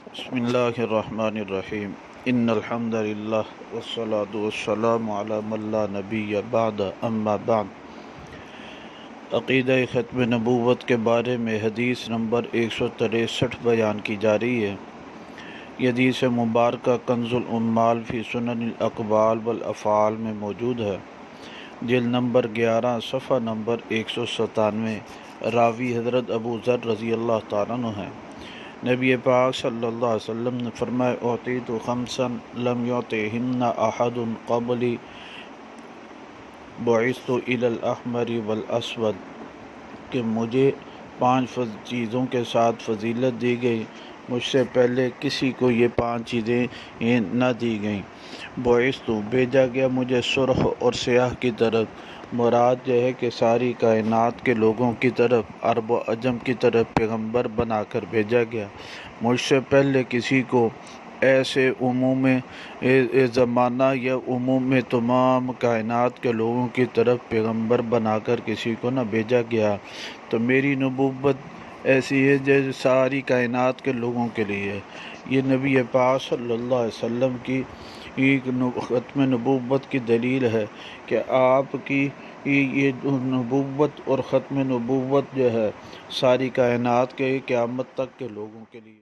بسم اللہ الرحمن الرحیم ان الحمد للہ والصلاة والسلام علی من لا نبی بعد اما بعد۔ عقیدہ ختم نبوت کے بارے میں حدیث نمبر 163 بیان کی جا رہی ہے۔ یہ حدیث مبارکہ کنز العمال فی سنن الاقوال والافعال میں موجود ہے، جلد نمبر 11 صفحہ نمبر 197۔ راوی حضرت ابو ذر رضی اللہ تعالیٰ عنہ ہیں۔ نبی پاک صلی اللہ علیہ وسلم نے فرمایا اعطیت خمسا لم یعطہن احد قبلی بعثت الی الاحمر والاسود، کہ مجھے 5 چیزوں کے ساتھ فضیلت دی گئی، مجھ سے پہلے کسی کو یہ 5 چیزیں نہ دی گئیں۔ بعثت بھیجا گیا مجھے سرخ اور سیاہ کی طرف، مراد یہ ہے کہ ساری کائنات کے لوگوں کی طرف، عرب و عجم کی طرف پیغمبر بنا کر بھیجا گیا۔ مجھ سے پہلے کسی کو ایسے عموم زمانہ یا عموم تمام کائنات کے لوگوں کی طرف پیغمبر بنا کر کسی کو نہ بھیجا گیا۔ تو میری نبوت ایسی ہے جیسے ساری کائنات کے لوگوں کے لیے۔ یہ نبی پاک صلی اللہ علیہ وسلم کی ختم نبوت کی دلیل ہے کہ آپ کی یہ نبوت اور ختم نبوت جو ہے ساری کائنات کے قیامت تک کے لوگوں کے لیے۔